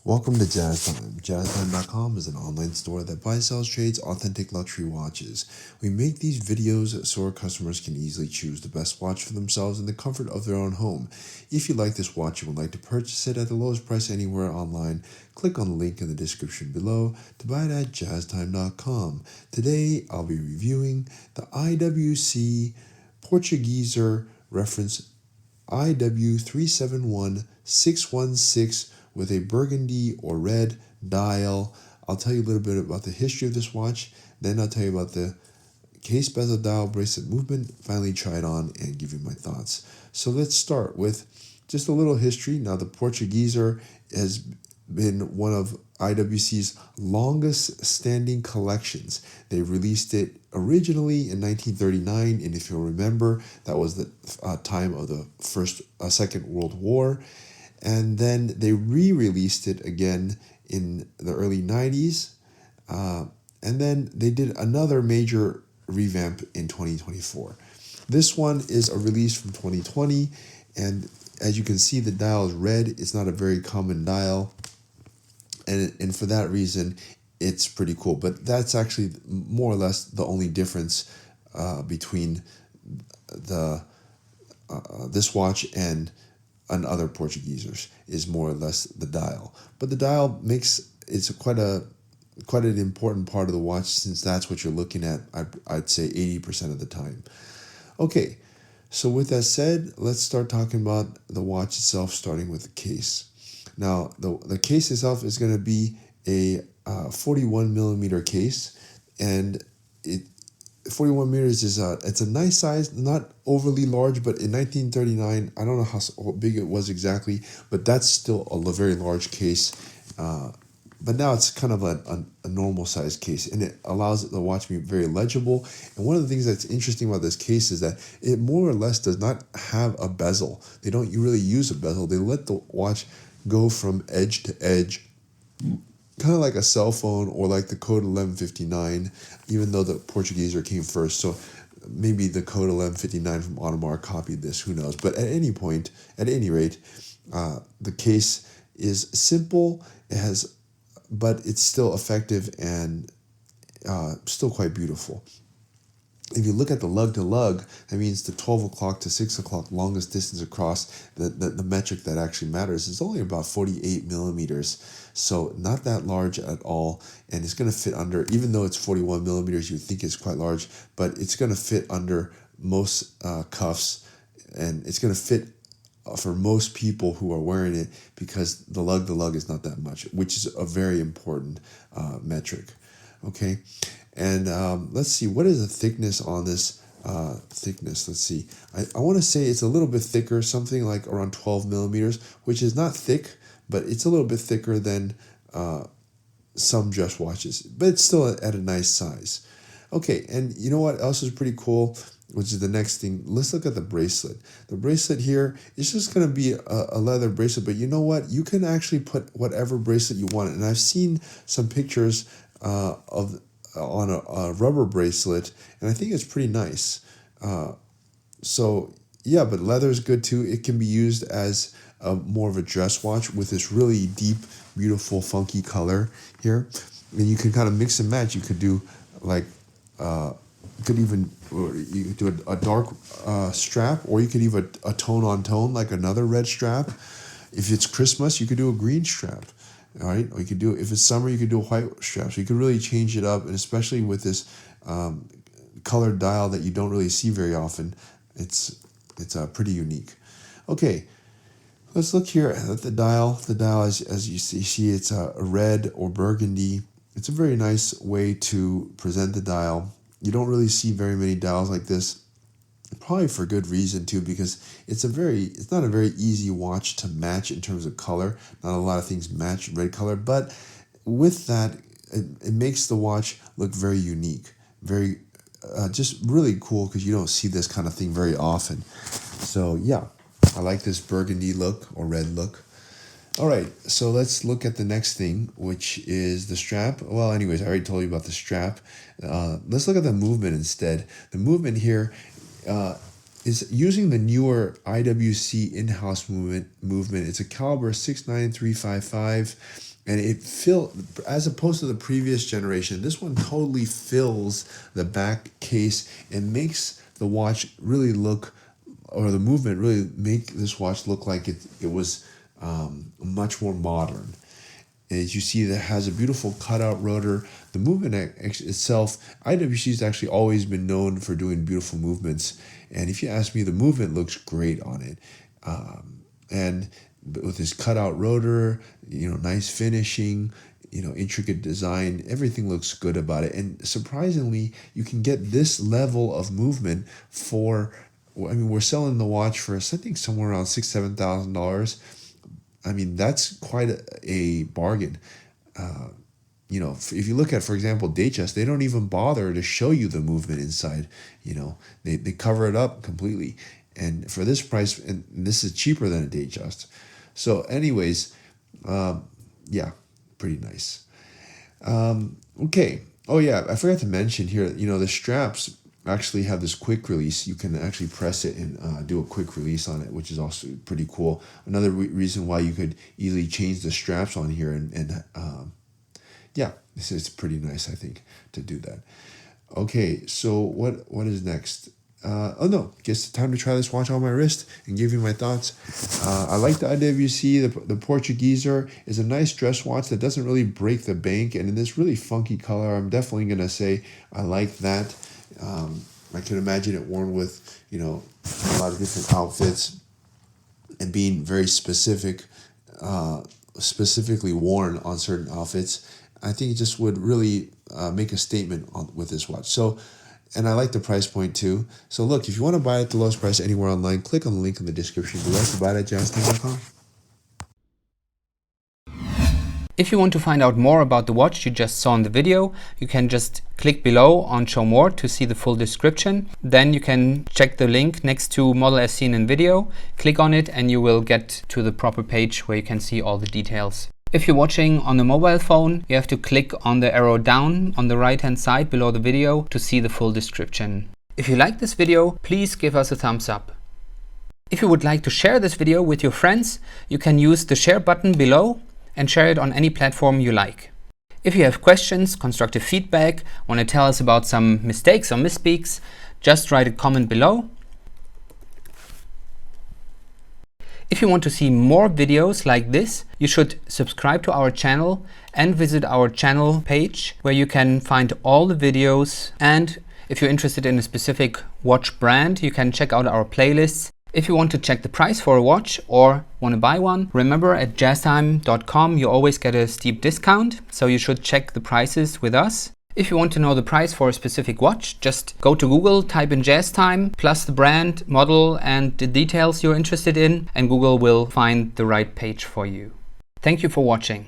Welcome to Jazz Time. JazzTime.com is an online store that buys, sells, trades authentic luxury watches. We make these videos so our customers can easily choose the best watch for themselves in the comfort of their own home. If you like this watch and would like to purchase it at the lowest price anywhere online, click on the link in the description below to buy it at JazzTime.com. Today, I'll be reviewing the IWC Portugieser reference IW371616 with a burgundy or red dial. I'll tell you a little bit about the history of this watch, then I'll tell you about the case, bezel, dial, bracelet movement, finally try it on and give you my thoughts. So let's start with just a little history. Now, the Portugieser has been one of IWC's longest standing collections. They released it originally in 1939, and if you'll remember, that was the time of the Second World War. And then they re-released it again in the early 90s. And then they did another major revamp in 2024. This one is a release from 2020. And as you can see, the dial is red. It's not a very common dial. And for that reason, it's pretty cool. But that's actually more or less the only difference between this watch and other Portugiesers is more or less the dial. But the dial it's quite an important part of the watch, since that's what you're looking at, I'd say 80% of the time. Okay, so with that said, let's start talking about the watch itself, starting with the case. Now, the case itself is going to be a 41 millimeter case, and 41 meters is it's a nice size, not overly large, but in 1939, I don't know how big it was exactly, but that's still a very large case. But now it's kind of a normal size case, and it allows the watch to be very legible. And one of the things that's interesting about this case is that it more or less does not have a bezel. They don't really use a bezel. They let the watch go from edge to edge, kind of like a cell phone or like the Code 1159, even though the Portugieser came first. So maybe the Code 1159 from Audemars copied this, who knows. But at any rate, the case is simple, but it's still effective and still quite beautiful. If you look at the lug to lug, that means the 12 o'clock to 6 o'clock longest distance across, the metric that actually matters is only about 48 millimeters. So not that large at all. And it's going to fit under, even though it's 41 millimeters, you think it's quite large, but it's going to fit under most cuffs. And it's going to fit for most people who are wearing it, because the lug to lug is not that much, which is a very important metric. Okay. And let's see, what is the thickness on this thickness? Let's see. I want to say it's a little bit thicker, something like around 12 millimeters, which is not thick, but it's a little bit thicker than some dress watches, but it's still at a nice size. Okay, and you know what else is pretty cool, which is the next thing. Let's look at the bracelet. The bracelet here is just going to be a leather bracelet, but you know what? You can actually put whatever bracelet you want. And I've seen some pictures on a rubber bracelet, and I think it's pretty nice. So yeah, but leather is good too. It can be used as more of a dress watch with this really deep, beautiful, funky color here. And you can kind of mix and match. You could do like, you could do a dark strap, or you could even a tone on tone, like another red strap. If it's Christmas, you could do a green strap. All right, or you could do, if it's summer, you could do a white strap. So you could really change it up, and especially with this colored dial that you don't really see very often, it's pretty unique. Okay, let's look here at the dial. The dial, as you see, it's a red or burgundy. It's a very nice way to present the dial. You don't really see very many dials like this. Probably for good reason too, because it's not a very easy watch to match in terms of color. Not a lot of things match red color, but with that, it makes the watch look very unique, very just really cool, because you don't see this kind of thing very often. So yeah, I like this burgundy look or red look. All right, so let's look at the next thing, which is the strap. Well, anyways, I already told you about the strap. Let's look at the movement instead. The movement here is using the newer IWC in-house movement. It's a caliber 69355. And it as opposed to the previous generation, this one totally fills the back case and makes the watch really look, or the movement really make this watch look like it was much more modern. And as you see, that has a beautiful cutout rotor. The movement itself, IWC has actually always been known for doing beautiful movements. And if you ask me, the movement looks great on it. And with this cutout rotor, nice finishing, intricate design, everything looks good about it. And surprisingly, you can get this level of movement for, we're selling the watch for, I think, somewhere around $6,000, $7,000. That's quite a bargain. If you look at, for example, Datejust, they don't even bother to show you the movement inside. They cover it up completely. And for this price, and this is cheaper than a Datejust. So anyways, pretty nice. Okay. Oh yeah, I forgot to mention here, the straps actually have this quick release. You can actually press it and do a quick release on it, which is also pretty cool. Another reason why you could easily change the straps on here, this is pretty nice, I think, to do that. Okay, so what is next? Guess time to try this watch on my wrist and give you my thoughts. I like the IWC. The Portugieser is a nice dress watch that doesn't really break the bank, and in this really funky color, I'm definitely gonna say I like that. I can imagine it worn with a lot of different outfits and being very specifically worn on certain outfits. I think it just would really make a statement with this watch. So. And I like the price point too. So look, if you want to buy it at the lowest price anywhere online, click on the link in the description below to buy it at jazztime.com. If you want to find out more about the watch you just saw in the video, you can just click below on Show More to see the full description. Then you can check the link next to Model as seen in video, click on it, and you will get to the proper page where you can see all the details. If you're watching on a mobile phone, you have to click on the arrow down on the right hand side below the video to see the full description. If you like this video, please give us a thumbs up. If you would like to share this video with your friends, you can use the share button below and share it on any platform you like. If you have questions, constructive feedback, want to tell us about some mistakes or misspeaks, just write a comment below. If you want to see more videos like this, you should subscribe to our channel and visit our channel page where you can find all the videos. And if you're interested in a specific watch brand, you can check out our playlists. If you want to check the price for a watch or want to buy one, remember at jazztime.com you always get a steep discount, so you should check the prices with us. If you want to know the price for a specific watch, just go to Google, type in JazzTime, plus the brand, model, and the details you're interested in, and Google will find the right page for you. Thank you for watching.